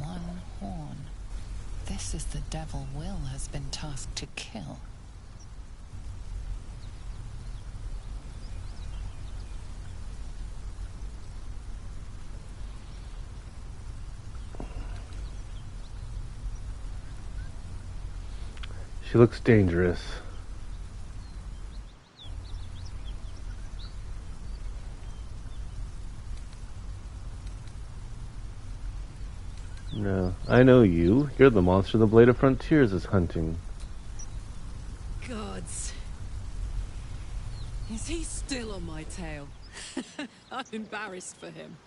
One horn. This is the devil Wyll has been tasked to kill. She looks dangerous. No, I know you. You're the monster the Blade of Frontiers is hunting. Gods. Is he still on my tail? I'm embarrassed for him.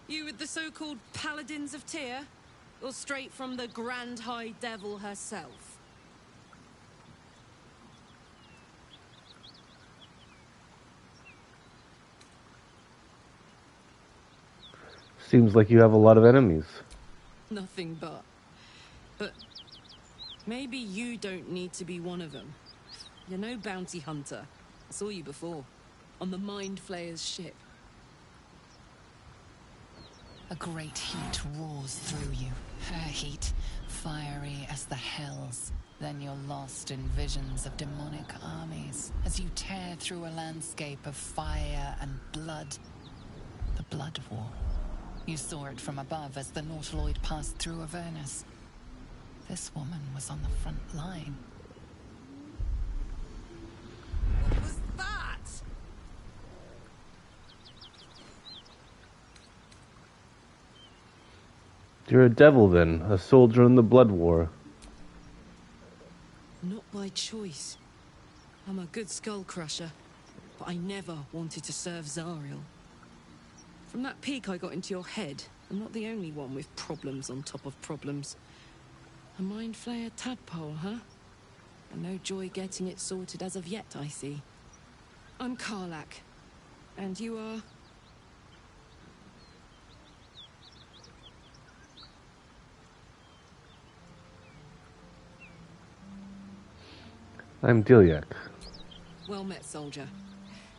You with the so-called Paladins of Tyr? Or straight from the Grand High Devil herself? Seems like you have a lot of enemies. Nothing but. But maybe you don't need to be one of them. You're no bounty hunter. I saw you before, on the Mind Flayer's ship. A great heat roars through you. Her heat, fiery as the hells. Then you're lost in visions of demonic armies as you tear through a landscape of fire and blood. The Blood War. You saw it from above as the Nautiloid passed through Avernus. This woman was on the front line. What was that? You're a devil then, a soldier in the Blood War. Not by choice. I'm a good skull crusher, but I never wanted to serve Zariel. From that peek I got into your head, I'm not the only one with problems on top of problems. A Mind Flayer tadpole, huh? And no joy getting it sorted as of yet, I see. I'm Karlach. And you are? I'm Dilek. Well met, soldier.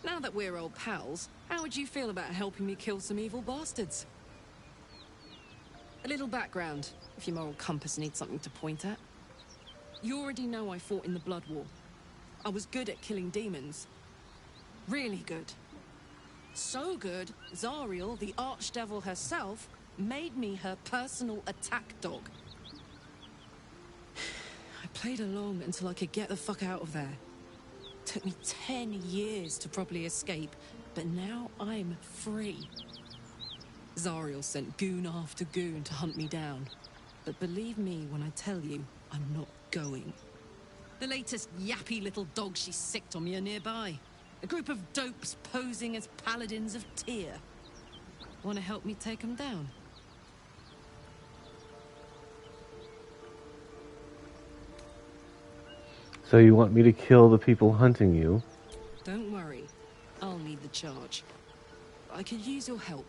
Now that we're old pals, how would you feel about helping me kill some evil bastards? A little background, if your moral compass needs something to point at. You already know I fought in the Blood War. I was good at killing demons. Really good. So good, Zariel, the archdevil herself, made me her personal attack dog. I played along until I could get the fuck out of there. Took me 10 years to properly escape, but now I'm free. Zariel sent goon after goon to hunt me down. But believe me when I tell you, I'm not going. The latest yappy little dogs she sicked on me are nearby. A group of dopes posing as paladins of Tyr. Want to help me take them down? So you want me to kill the people hunting you? Don't worry. I'll lead the charge. I could use your help.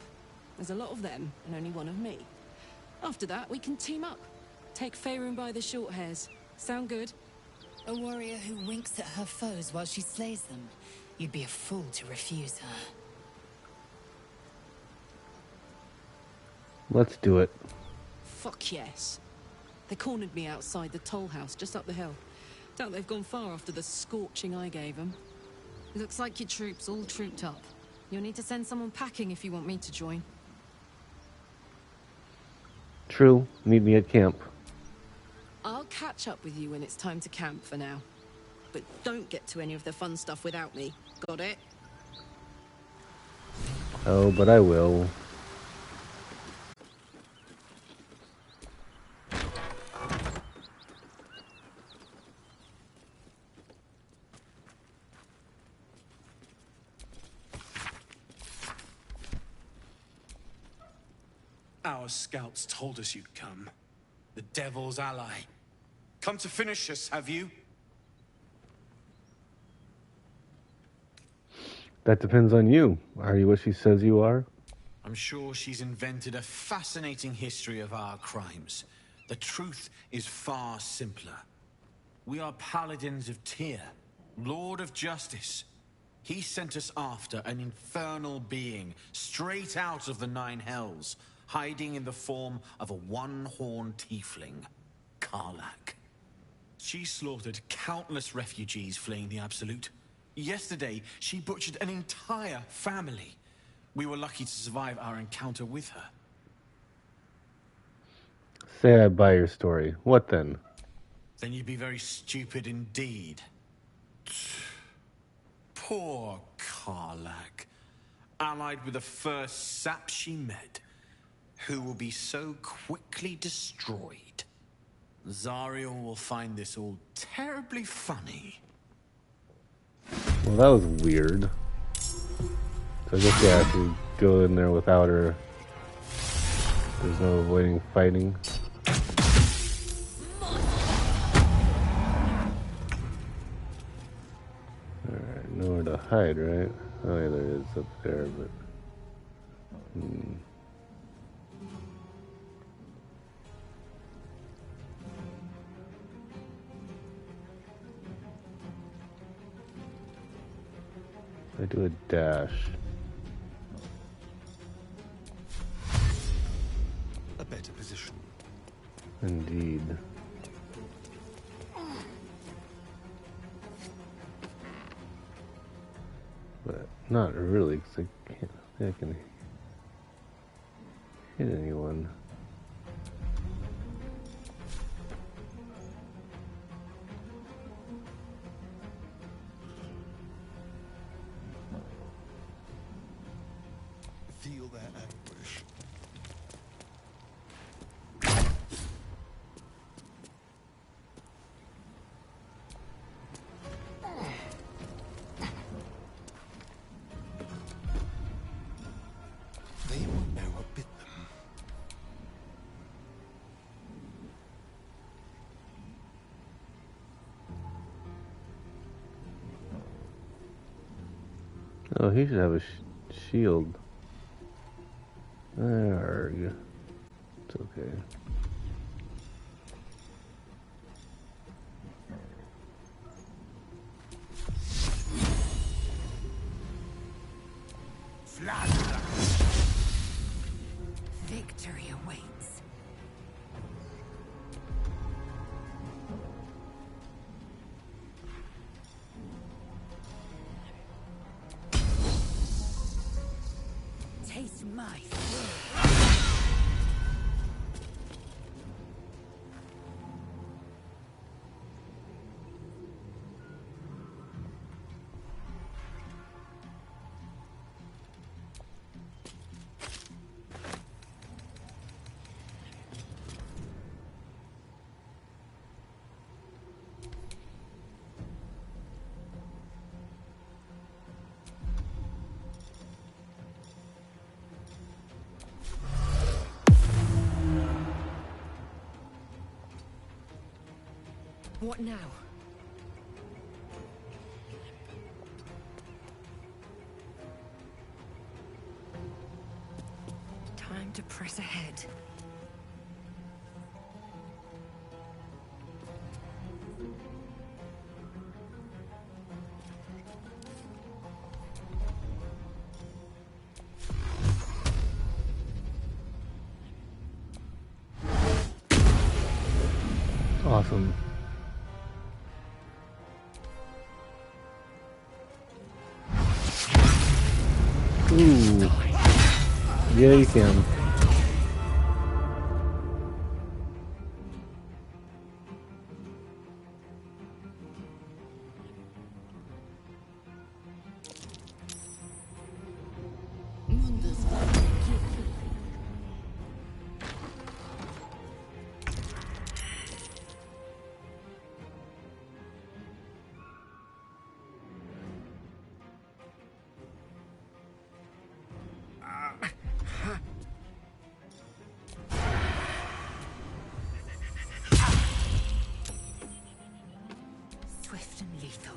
There's a lot of them, and only one of me. After that, we can team up. Take Faerun by the short hairs. Sound good? A warrior who winks at her foes while she slays them. You'd be a fool to refuse her. Let's do it. Fuck yes. They cornered me outside the toll house just up the hill. Doubt they've gone far after the scorching I gave them. Looks like your troops all trooped up. You'll need to send someone packing if you want me to join. True. Meet me at camp. I'll catch up with you when it's time to camp for now. But don't get to any of the fun stuff without me. Got it? Oh, but I will. Our scouts told us you'd come. The Devil's ally. Come to finish us, have you? That depends on you. Are you what she says you are? I'm sure she's invented a fascinating history of our crimes. The truth is far simpler. We are paladins of Tyr, Lord of Justice. He sent us after an infernal being, straight out of the Nine Hells, hiding in the form of a one-horned tiefling, Karlach. She slaughtered countless refugees fleeing the Absolute. Yesterday, she butchered an entire family. We were lucky to survive our encounter with her. Say I buy your story. What then? Then you'd be very stupid indeed. Poor Karlach, allied with the first sap she met, who will be so quickly destroyed. Zariel will find this all terribly funny. Well, that was weird. So I guess, yeah, if you go in there without her, there's no avoiding fighting. Alright, nowhere to hide, right? Oh, yeah, there is up there, but... I do a dash. A better position. Indeed. But not really, because I can't think I can hit anyone. Feel their anguish. They will know what bit them. Oh, he should have a shield. Arrgh. It's okay. Victory awaits. Taste my fury. What now? Time to press ahead. Awesome. Ooh. Yeah, you can. Swift and lethal.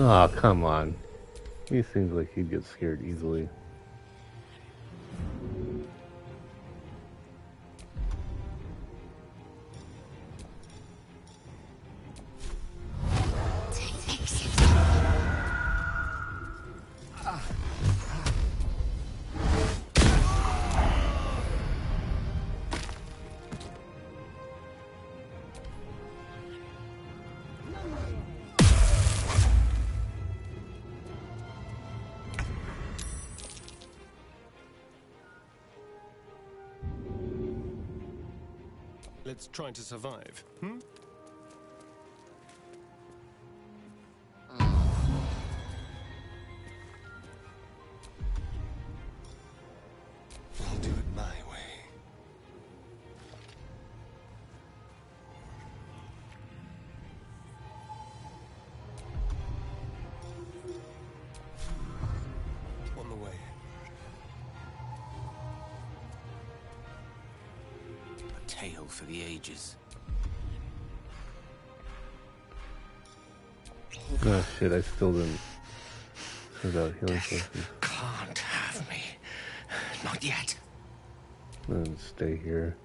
Oh, come on. He seems like he'd get scared easily. Let's try to survive, I'll do it my way. On the way. A tale for the ages. Oh shit, I still didn't. Without healing potions. Can't have me. Not yet. And stay here.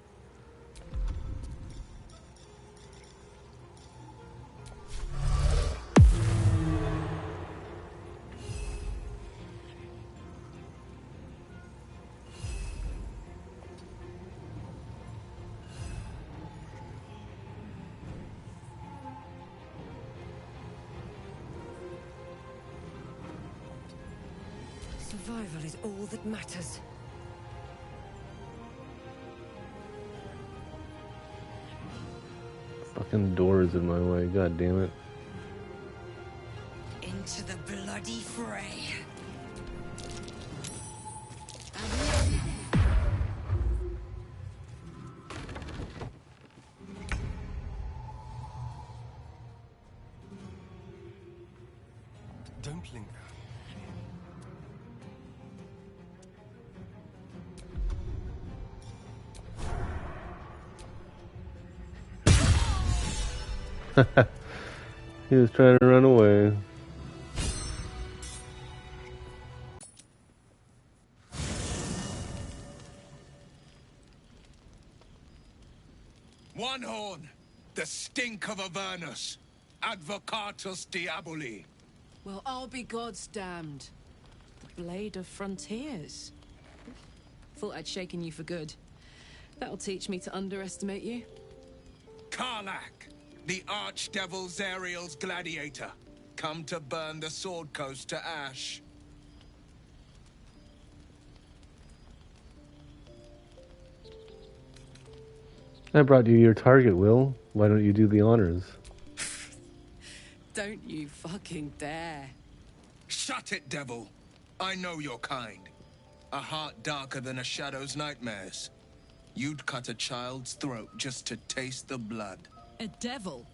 Survival is all that matters. Fucking door is in my way, god damn it. Into the bloody fray. Don't linger. He was trying to run away. One horn, the stink of Avernus, advocatus diaboli. Well, I'll be God's damned. The blade of frontiers. Thought I'd shaken you for good. That'll teach me to underestimate you. Karlach, the archdevil Zariel's gladiator, come to burn the Sword Coast to ash. I brought you your target, Wyll. Why don't you do the honors? Don't you fucking dare. Shut it, devil. I know your kind. A heart darker than a shadow's nightmares. You'd cut a child's throat just to taste the blood. A devil?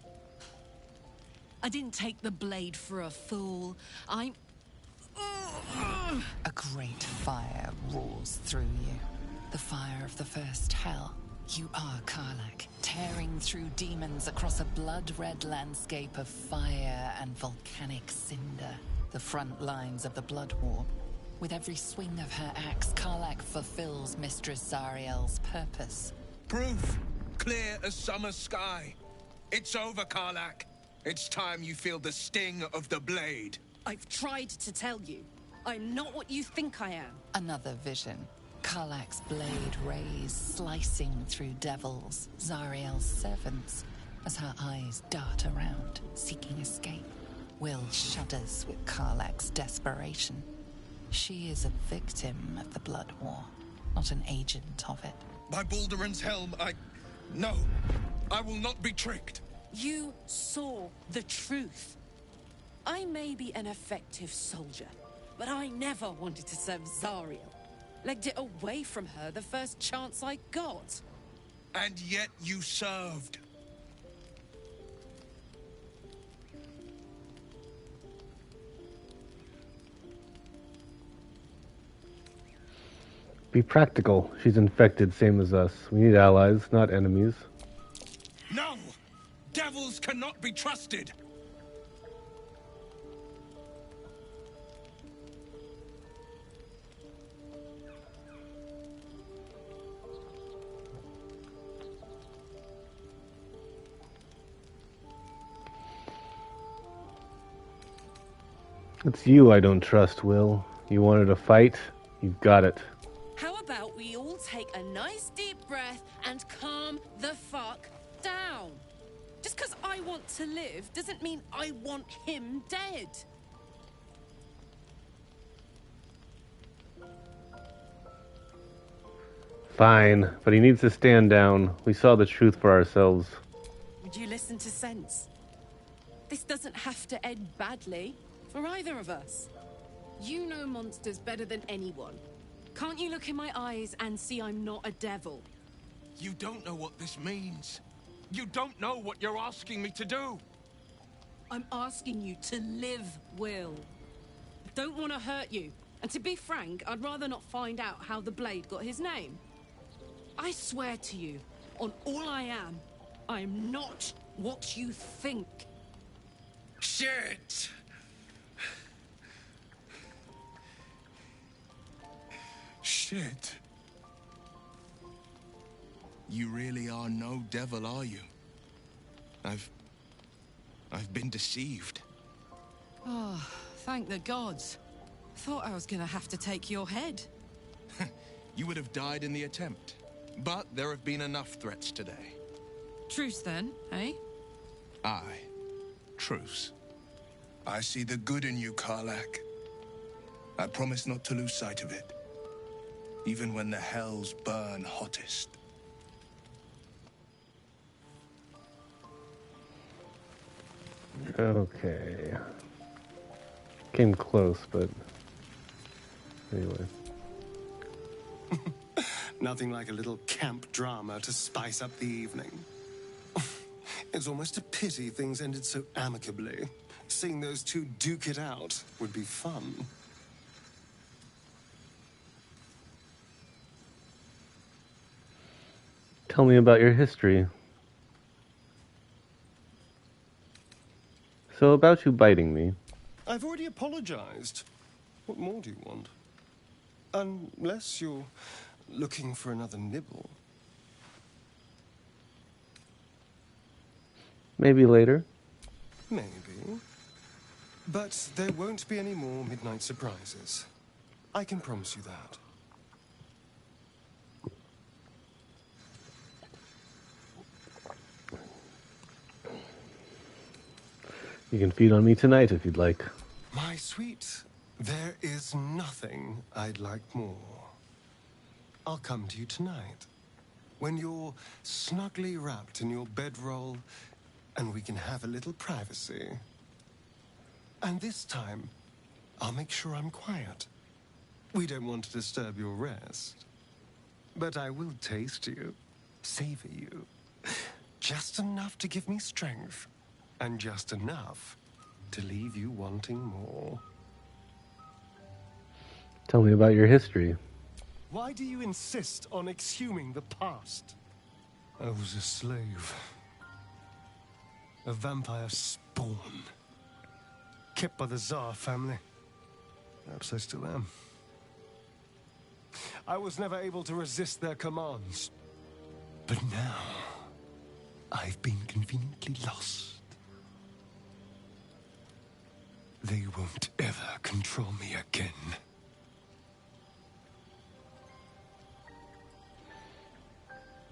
I didn't take the blade for a fool. I'm... A great fire roars through you. The fire of the first hell. You are Karlach, tearing through demons across a blood-red landscape of fire and volcanic cinder. The front lines of the Blood War. With every swing of her axe, Karlach fulfills Mistress Zariel's purpose. Proof, clear as summer sky. It's over, Karlach. It's time you feel the sting of the blade. I've tried to tell you. I'm not what you think I am. Another vision. Karlach's blade rays slicing through devils, Zariel's servants, as her eyes dart around, seeking escape. Wyll shudders with Karlach's desperation. She is a victim of the Blood War, not an agent of it. By Balduran's helm, No, I will not be tricked. You saw the truth. I may be an effective soldier, but I never wanted to serve Zariel. Legged it away from her the first chance I got. And yet you served. Be practical. She's infected, same as us. We need allies, not enemies. No! Devils cannot be trusted! It's you I don't trust, Wyll. You wanted a fight? You've got it. How about we all take a nice deep breath and calm the fuck down? Just because I want to live doesn't mean I want him dead. Fine, but he needs to stand down. We saw the truth for ourselves. Would you listen to sense? This doesn't have to end badly for either of us. You know monsters better than anyone. Can't you look in my eyes and see I'm not a devil? You don't know what this means. You don't know what you're asking me to do. I'm asking you to live, Wyll. I don't want to hurt you. And to be frank, I'd rather not find out how the blade got his name. I swear to you, on all I am not what you think. Shit! Shit. You really are no devil, are you? I've been deceived. Oh, thank the gods. Thought I was gonna have to take your head. You would have died in the attempt. But there have been enough threats today. Truce then, eh? Aye. Truce. I see the good in you, Karlach. I promise not to lose sight of it. Even when the hells burn hottest. Okay. Came close, but anyway. Nothing like a little camp drama to spice up the evening. It's almost a pity things ended so amicably. Seeing those two duke it out would be fun. Tell me about your history. So about you biting me. I've already apologized. What more do you want? Unless you're looking for another nibble. Maybe later. Maybe. But there won't be any more midnight surprises. I can promise you that. You can feed on me tonight if you'd like. My sweet, there is nothing I'd like more. I'll come to you tonight, when you're snugly wrapped in your bedroll, and we can have a little privacy. And this time, I'll make sure I'm quiet. We don't want to disturb your rest. But I will taste you, savor you, just enough to give me strength, and just enough to leave you wanting more. Tell me about your history. Why do you insist on exhuming the past? I was a slave. A vampire spawn. Kept by the Tsar family. Perhaps I still am. I was never able to resist their commands. But now, I've been conveniently lost. They won't ever control me again.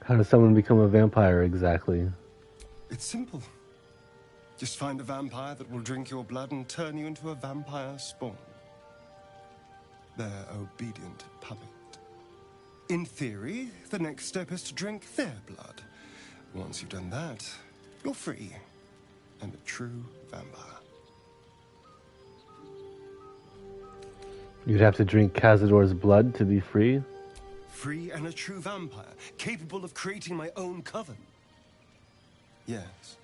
How does someone become a vampire exactly? It's simple. Just find a vampire that will drink your blood and turn you into a vampire spawn. Their obedient puppet. In theory, the next step is to drink their blood. Once you've done that, you're free. And a true vampire. You'd have to drink Cazador's blood to be free? Free and a true vampire, capable of creating my own coven. Yes.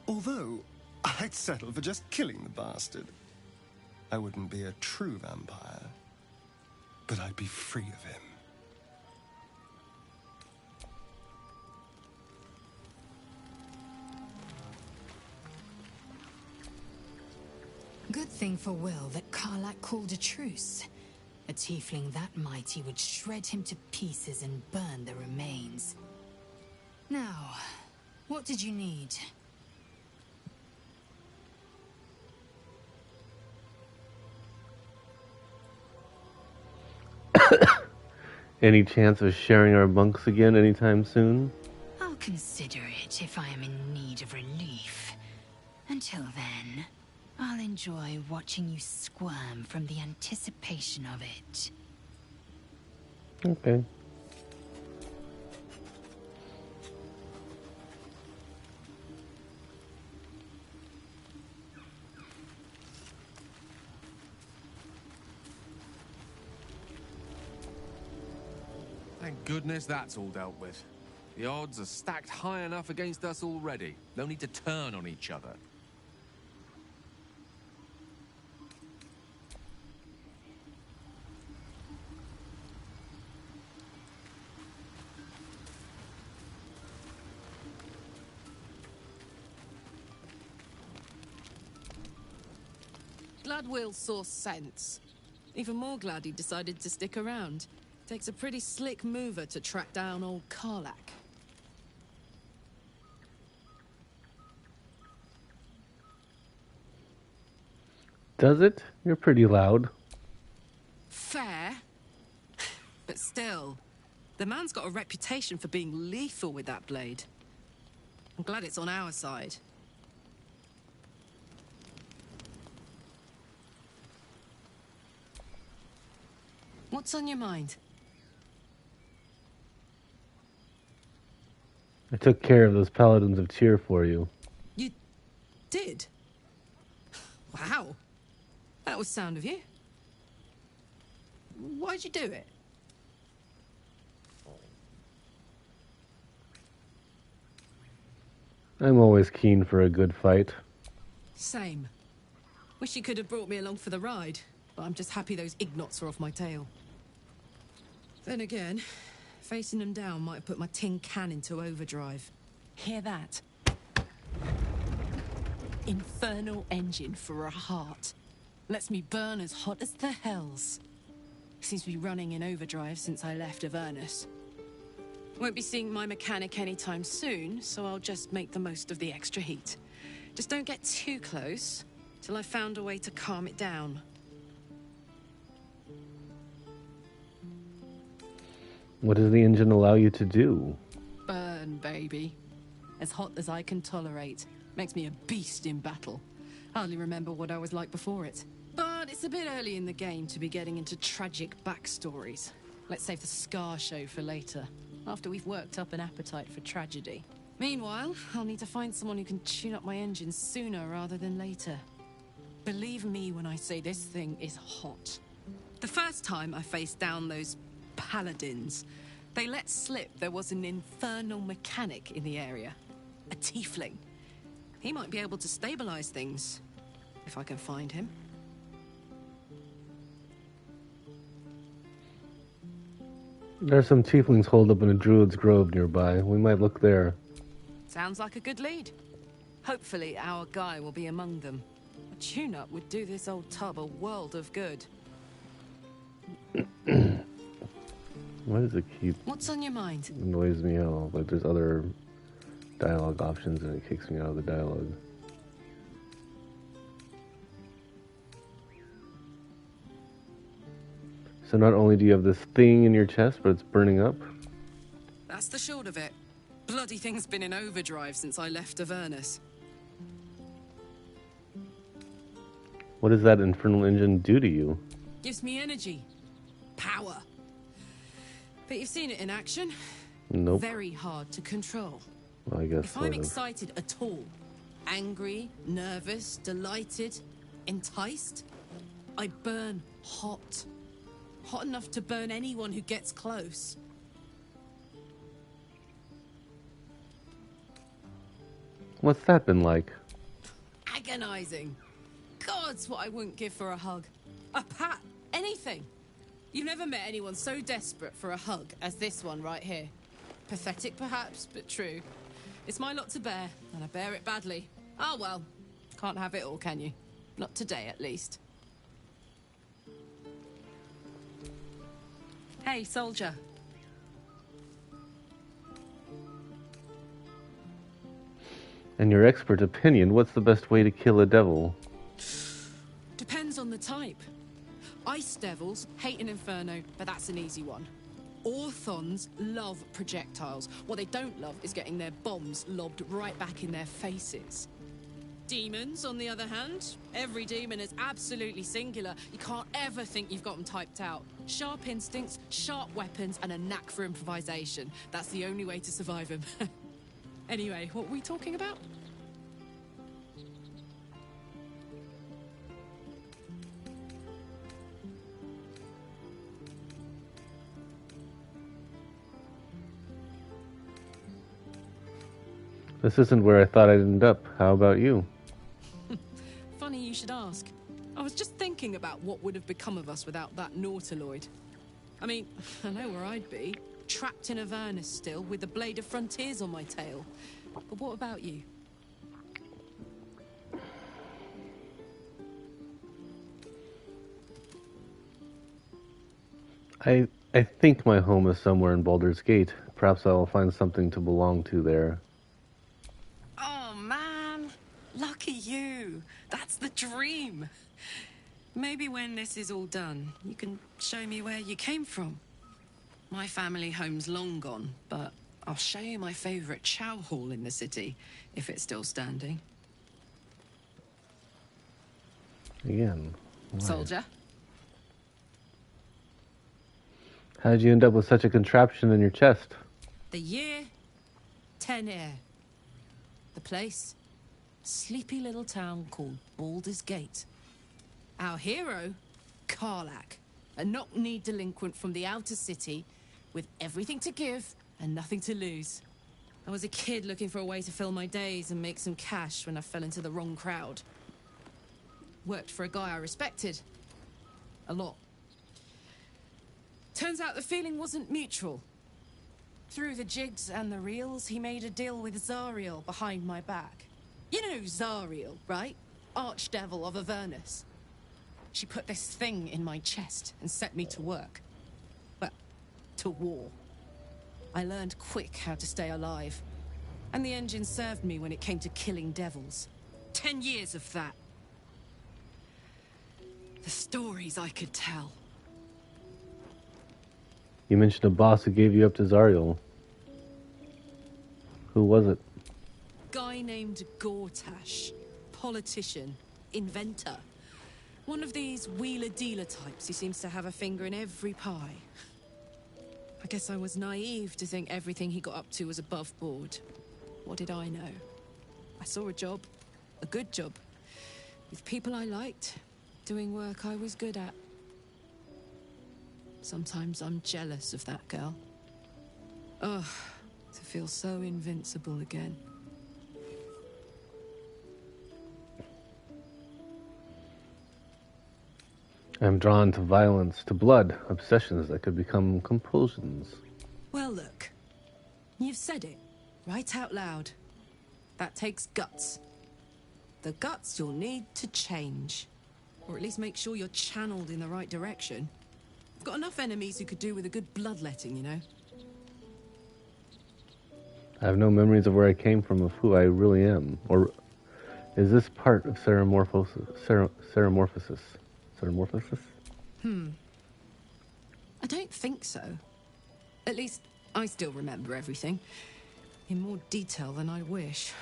Although, I'd settle for just killing the bastard. I wouldn't be a true vampire, but I'd be free of him. Good thing for Wyll that Karlach called a truce. A tiefling that mighty would shred him to pieces and burn the remains. Now, what did you need? Any chance of sharing our bunks again anytime soon? I'll consider it if I am in need of relief. Until then, I'll enjoy watching you squirm from the anticipation of it. Okay. Thank goodness that's all dealt with. The odds are stacked high enough against us already. No need to turn on each other. Glad Wyll saw sense. Even more glad he decided to stick around. Takes a pretty slick mover to track down old Karlach. Does it? You're pretty loud. Fair. But still, the man's got a reputation for being lethal with that blade. I'm glad it's on our side. What's on your mind? I took care of those paladins of Tyr for you. You did? Wow. That was sound of you. Why'd you do it? I'm always keen for a good fight. Same. Wish you could have brought me along for the ride, but I'm just happy those ignots are off my tail. Then again, facing them down might have put my tin can into overdrive. Hear that? Infernal engine for a heart. Lets me burn as hot as the hells. Seems to be running in overdrive since I left Avernus. Won't be seeing my mechanic anytime soon, so I'll just make the most of the extra heat. Just don't get too close, till I've found a way to calm it down. What does the engine allow you to do? Burn, baby. As hot as I can tolerate. Makes me a beast in battle. Hardly remember what I was like before it. But it's a bit early in the game to be getting into tragic backstories. Let's save the Scar show for later, after we've worked up an appetite for tragedy. Meanwhile, I'll need to find someone who can tune up my engine sooner rather than later. Believe me when I say this thing is hot. The first time I faced down those paladins, they let slip there was an infernal mechanic in the area. A tiefling. He might be able to stabilize things, if I can find him. There's some tieflings holed up in a druid's grove nearby. We might look there. Sounds like a good lead. Hopefully our guy will be among them. A tune-up would do this old tub a world of good. Why does it keep... What's on your mind? Annoys me how, like, there's other dialogue options and it kicks me out of the dialogue. So not only do you have this thing in your chest, but it's burning up? That's the short of it. Bloody thing's been in overdrive since I left Avernus. What does that infernal engine do to you? Gives me energy. Power. But you've seen it in action. Nope. Very hard to control. Well, I guess If sort I'm of. excited at all, angry, nervous, delighted, enticed, I burn hot. Hot enough to burn anyone who gets close. What's that been like? Agonizing. God's what I wouldn't give for a hug. A pat. Anything. You've never met anyone so desperate for a hug as this one right here. Pathetic perhaps, but true. It's my lot to bear, and I bear it badly. Ah well. Can't have it all, can you? Not today, at least. Hey, soldier. In your expert opinion, what's the best way to kill a devil? Depends on the type. Ice devils hate an inferno, but that's an easy one. Orthons love projectiles. What they don't love is getting their bombs lobbed right back in their faces. Demons, on the other hand, every demon is absolutely singular. You can't ever think you've got them typed out. Sharp instincts, sharp weapons, and a knack for improvisation. That's the only way to survive them. Anyway, what were we talking about? This isn't where I thought I'd end up. How about you? Funny you should ask. I was just thinking about what would have become of us without that Nautiloid. I mean, I know where I'd be. Trapped in Avernus still, with the Blade of Frontiers on my tail. But what about you? I think my home is somewhere in Baldur's Gate. Perhaps I'll find something to belong to there. Oh, man. Lucky you. That's the dream. Maybe when this is all done, you can show me where you came from. My family home's long gone, but I'll show you my favorite chow hall in the city, if it's still standing. Again. Why? Soldier? How did you end up with such a contraption in your chest? The year, 10 air. The place, sleepy little town called Baldur's Gate. Our hero, Karlach, a knock-knee delinquent from the outer city with everything to give and nothing to lose. I was a kid looking for a way to fill my days and make some cash when I fell into the wrong crowd. Worked for a guy I respected. A lot. Turns out the feeling wasn't mutual. Through the jigs and the reels, he made a deal with Zariel behind my back. You know Zariel, right? Archdevil of Avernus. She put this thing in my chest and set me to work. Well, to war. I learned quick how to stay alive. And the engine served me when it came to killing devils. 10 years of that. The stories I could tell. You mentioned a boss who gave you up to Zariel. Who was it? Guy named Gortash. Politician. Inventor. One of these wheeler-dealer types who seems to have a finger in every pie. I guess I was naive to think everything he got up to was above board. What did I know? I saw a job. A good job. With people I liked. Doing work I was good at. Sometimes I'm jealous of that girl. Ugh, to feel so invincible again. I'm drawn to violence, to blood, obsessions that could become compulsions. Well, look. You've said it, right out loud. That takes guts. The guts you'll need to change. Or at least make sure you're channeled in the right direction. I've got enough enemies who could do with a good bloodletting, you know? I have no memories of where I came from, of who I really am. Or is this part of Ceramorphosis? Ceramorphosis? I don't think so. At least, I still remember everything. In more detail than I wish.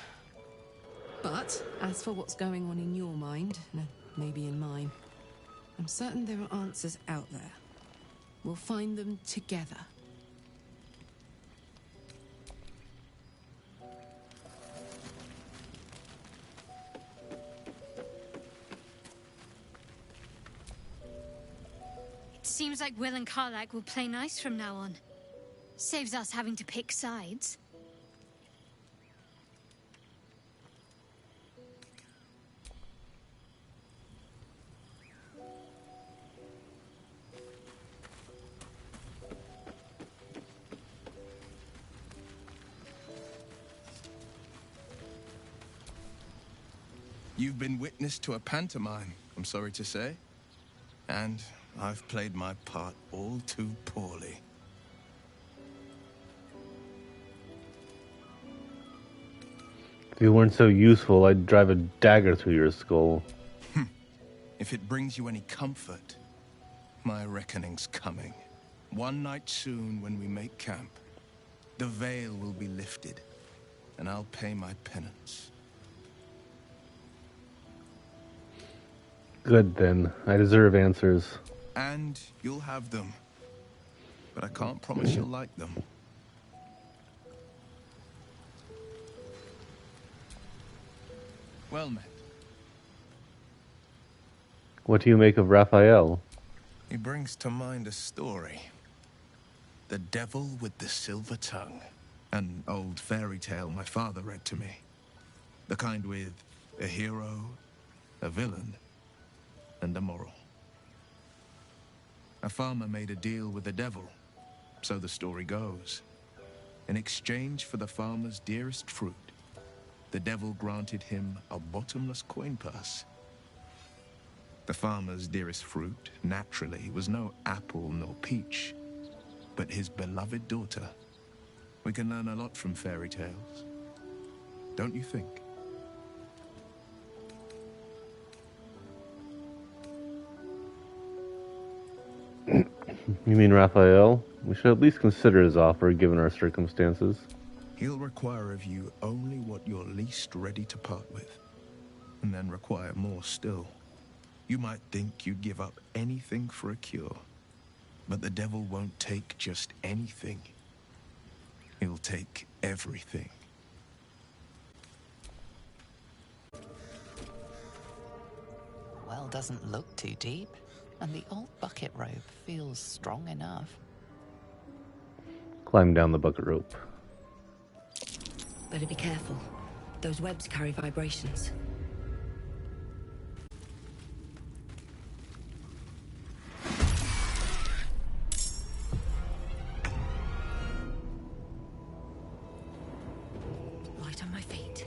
But, as for what's going on in your mind, maybe in mine, I'm certain there are answers out there. We'll find them together. It seems like Wyll and Karlach will play nice from now on. Saves us having to pick sides. You've been witness to a pantomime, I'm sorry to say. And I've played my part all too poorly. If you weren't so useful, I'd drive a dagger through your skull. If it brings you any comfort, my reckoning's coming. One night soon, when we make camp, the veil will be lifted, and I'll pay my penance. Good then. I deserve answers. And you'll have them. But I can't promise you'll like them. Well met. What do you make of Raphael? He brings to mind a story. The Devil with the Silver Tongue. An old fairy tale my father read to me. The kind with a hero, a villain, and a moral. A farmer made a deal with the devil, so the story goes. In exchange for the farmer's dearest fruit, the devil granted him a bottomless coin purse. The farmer's dearest fruit, naturally, was no apple nor peach, but his beloved daughter. We can learn a lot from fairy tales, don't you think? You mean Raphael? We should at least consider his offer, given our circumstances. He'll require of you only what you're least ready to part with, and then require more still. You might think you'd give up anything for a cure, but the devil won't take just anything. He'll take everything. Well, doesn't look too deep, and the old bucket rope feels strong enough. Climb down the bucket rope. Better be careful. Those webs carry vibrations. Light on my feet.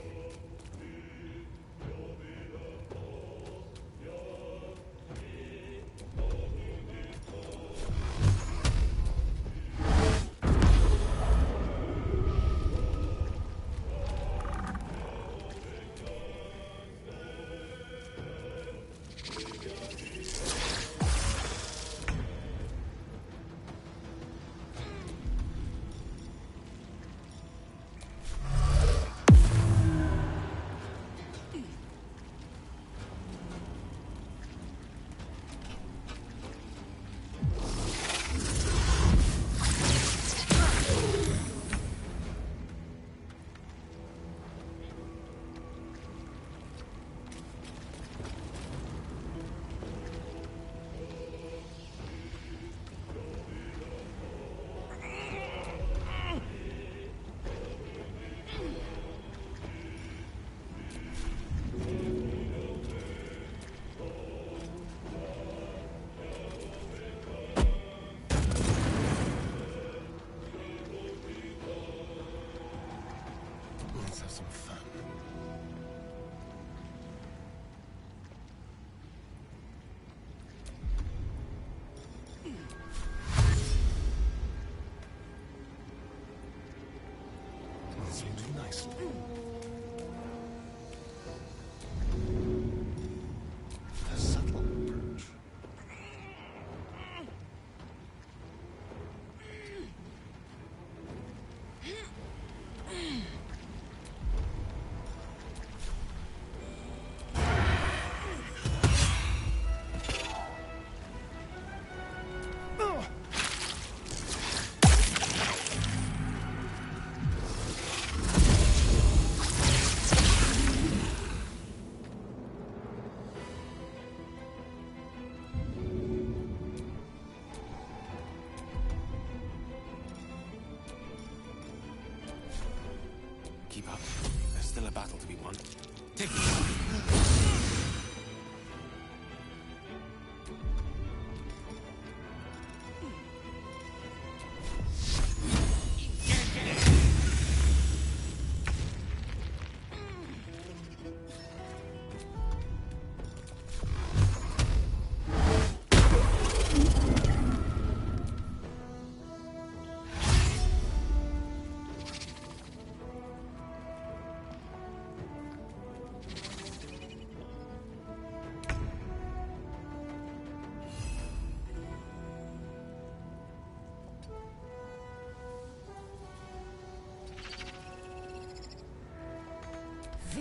Let's have some fun. This will do nicely. A subtle approach. Keep up. There's still a battle to be won. Take it.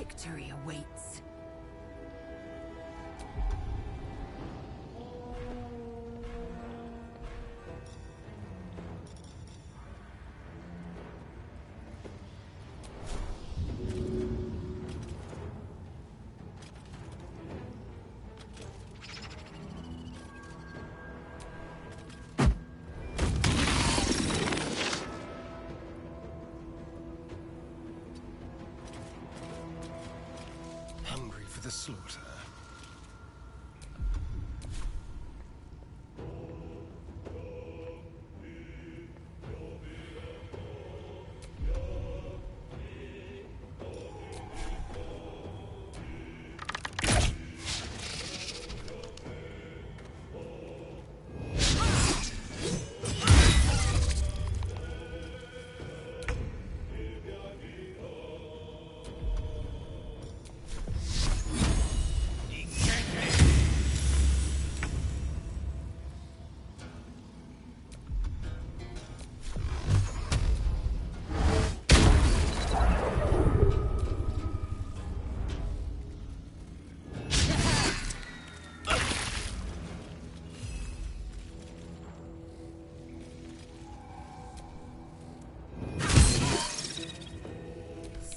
victory awaits. Hungry for the slaughter.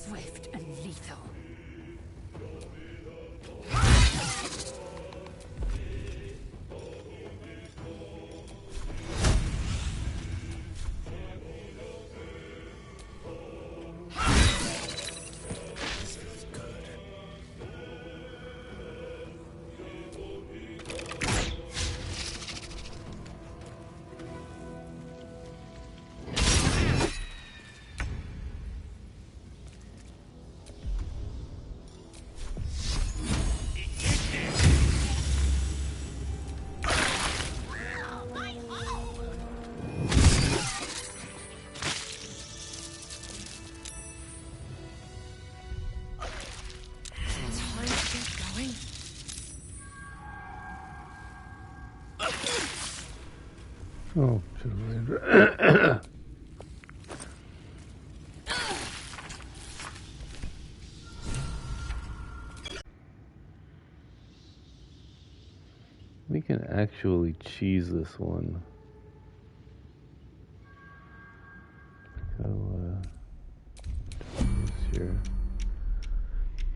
Swift and lethal. This feels good. Time to get going. Oh, should have We can actually cheese this one. So, here.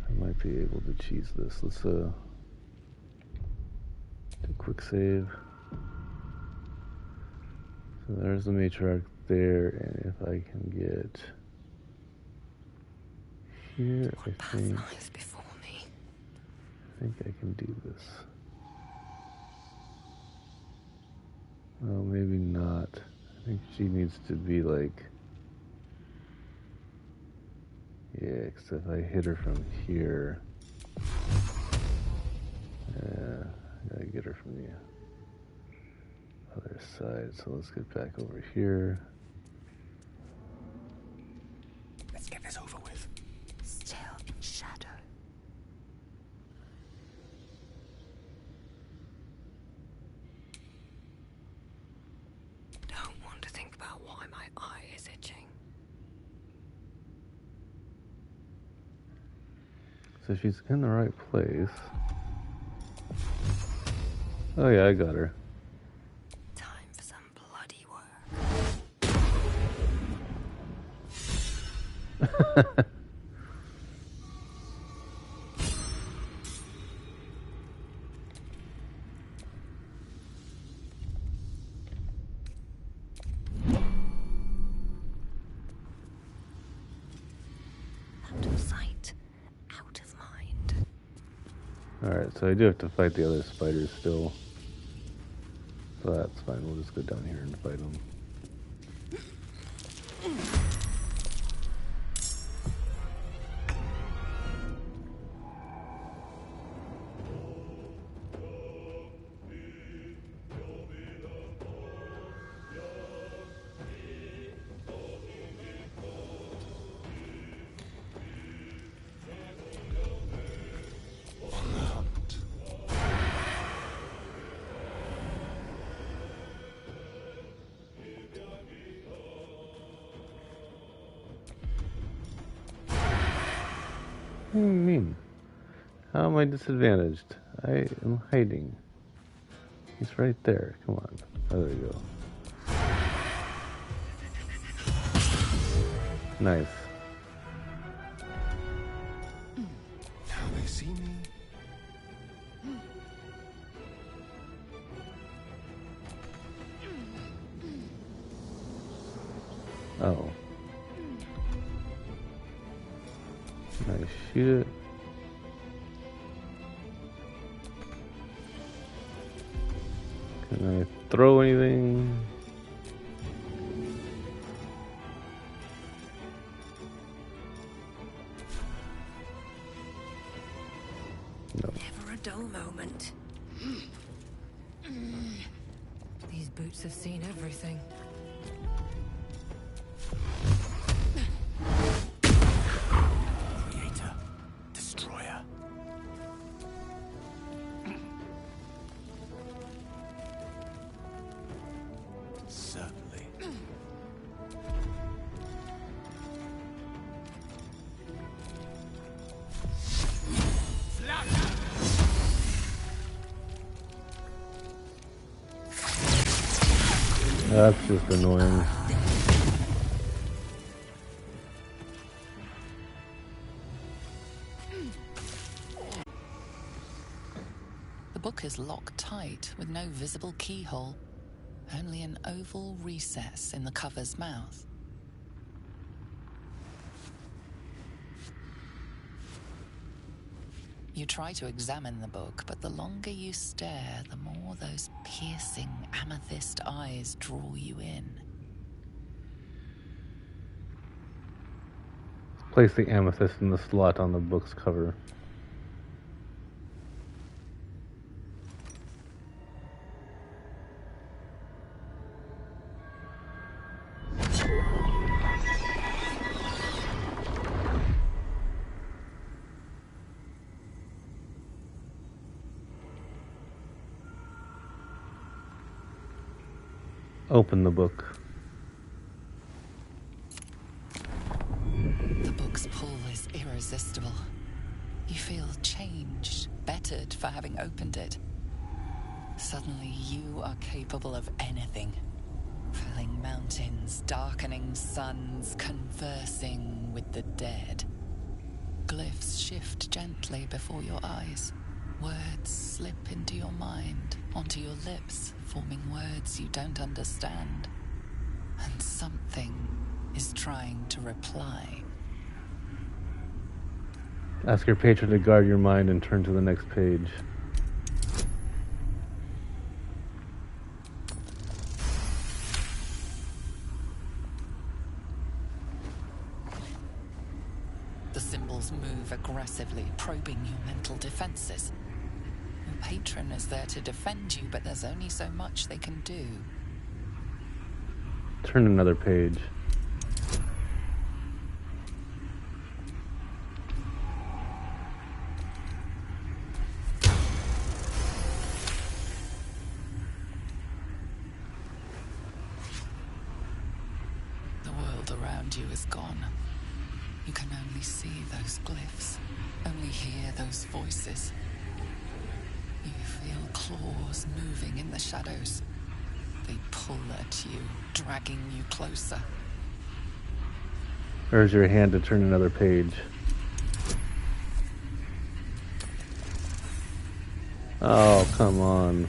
I might be able to cheese this. Let's do a quick save. So there's the matriarch there, and if I can get here, I think Before me. I can do this. Well, maybe not. I think she needs to be like, yeah, because if I hit her from here, yeah, I gotta get her from the other side. So let's get back over here. Let's get this over with. Still in shadow. Don't want to think about why my eye is itching. So she's in the right place. Oh yeah, I got her. Time for some bloody work. Out of sight, out of mind. Alright, so I do have to fight the other spiders still. So that's fine, we'll just go down here and fight them. What do you mean? How am I disadvantaged? I am hiding. He's right there. Come on. Oh, there we go. Nice. Now they see me. Oh. Can I shoot it? Can I throw anything? No. Never a dull moment. These boots have seen everything. Creator, destroyer. Certainly. That's just annoying. The book is locked tight with no visible keyhole, only an oval recess in the cover's mouth. You try to examine the book, but the longer you stare, the more those piercing amethyst eyes draw you in. Place the amethyst in the slot on the book's cover. Open the book. The book's pull is irresistible. You feel changed, bettered for having opened it. Suddenly you are capable of anything. Felling mountains, darkening suns, conversing with the dead. Glyphs shift gently before your eyes. Words slip into your mind, onto your lips, forming words you don't understand. And something is trying to reply. Ask your patron to guard your mind and turn to the next page. The symbols move aggressively, probing your mental defenses. Your patron is there to defend you, but there's only so much they can do. Turn another page. The world around you is gone. You can only see those glyphs, only hear those voices. You feel claws moving in the shadows. They pull at you, dragging you closer. Where's your hand to turn another page? Oh, come on.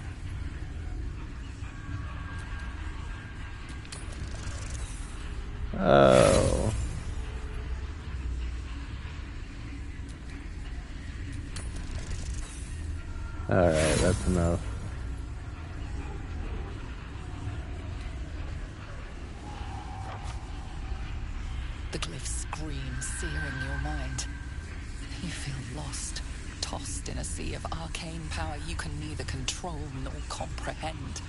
Oh. Alright, that's enough. The glyphs scream, searing your mind. You feel lost, tossed in a sea of arcane power you can neither control nor comprehend.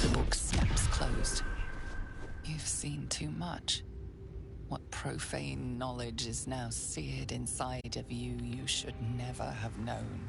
The book snaps closed. You've seen too much. What profane knowledge is now seared inside of you should never have known.